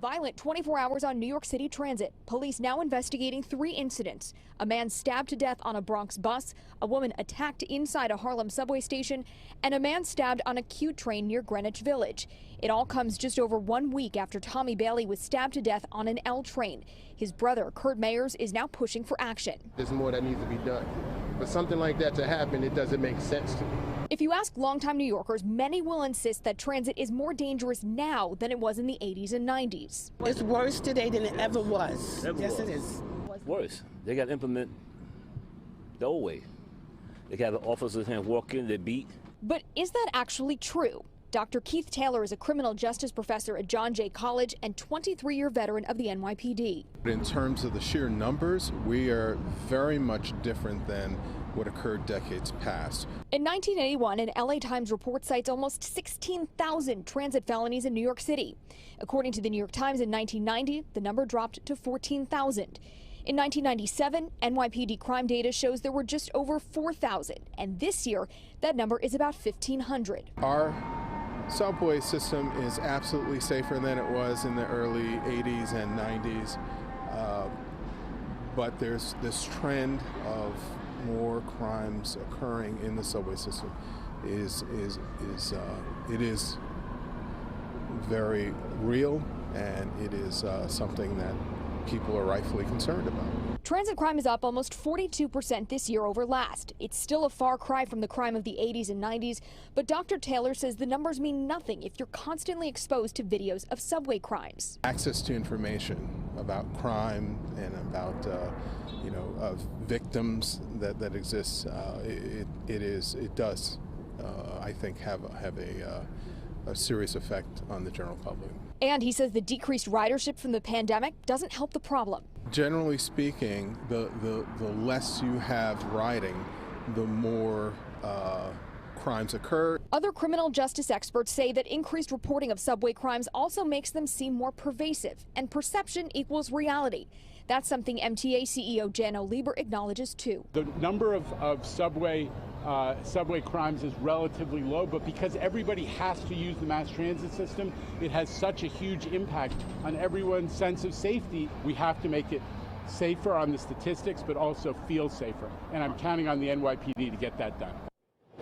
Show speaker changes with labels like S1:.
S1: Violent 24 hours on New York City transit. Police now investigating 3 incidents. A man stabbed to death on a Bronx bus, a woman attacked inside a Harlem subway station, and a man stabbed on a Q train near Greenwich Village. It all comes just over 1 week after Tommy Bailey was stabbed to death on an L train. His brother, Kurt Mayers, is now pushing for action.
S2: There's more that needs to be done. For something like that to happen, it doesn't make sense to me.
S1: If you ask longtime New Yorkers, many will insist that transit is more dangerous now than it was in the 80s and 90s.
S3: It's worse today than it ever was. Yes, it is.
S4: Worse. They got to implement the old way. They got officers here walk in, they beat.
S1: But is that actually true? Dr. Keith Taylor is a criminal justice professor at John Jay College and 23-year veteran of the NYPD.
S5: In terms of the sheer numbers, we are very much different than what occurred decades past.
S1: In 1981, an LA Times report cites almost 16,000 transit felonies in New York City. According to the New York Times, in 1990, the number dropped to 14,000. In 1997, NYPD crime data shows there were just over 4,000, and this year, that number is about 1,500.
S5: Our subway system is absolutely safer than it was in the early 80s and 90s, but there's this trend of more crimes occurring in the subway system. It is very real, and it is something that people are rightfully concerned about.
S1: Transit crime is up almost 42% this year over last. It's still a far cry from the crime of the 80s and 90s, but Dr. Taylor says the numbers mean nothing if you're constantly exposed to videos of subway crimes.
S5: Access to information about crime and about victims that exists, it does I think have a serious effect on the general public.
S1: And he says the decreased ridership from the pandemic doesn't help the problem.
S5: Generally speaking, the less you have riding, the more crimes occur.
S1: Other criminal justice experts say that increased reporting of subway crimes also makes them seem more pervasive, and perception equals reality. That's something MTA CEO Jan O'Lieber acknowledges too.
S6: The number of subway crimes is relatively low, but because everybody has to use the mass transit system, it has such a huge impact on everyone's sense of safety. We have to make it safer on the statistics, but also feel safer. And I'm counting on the NYPD to get that done.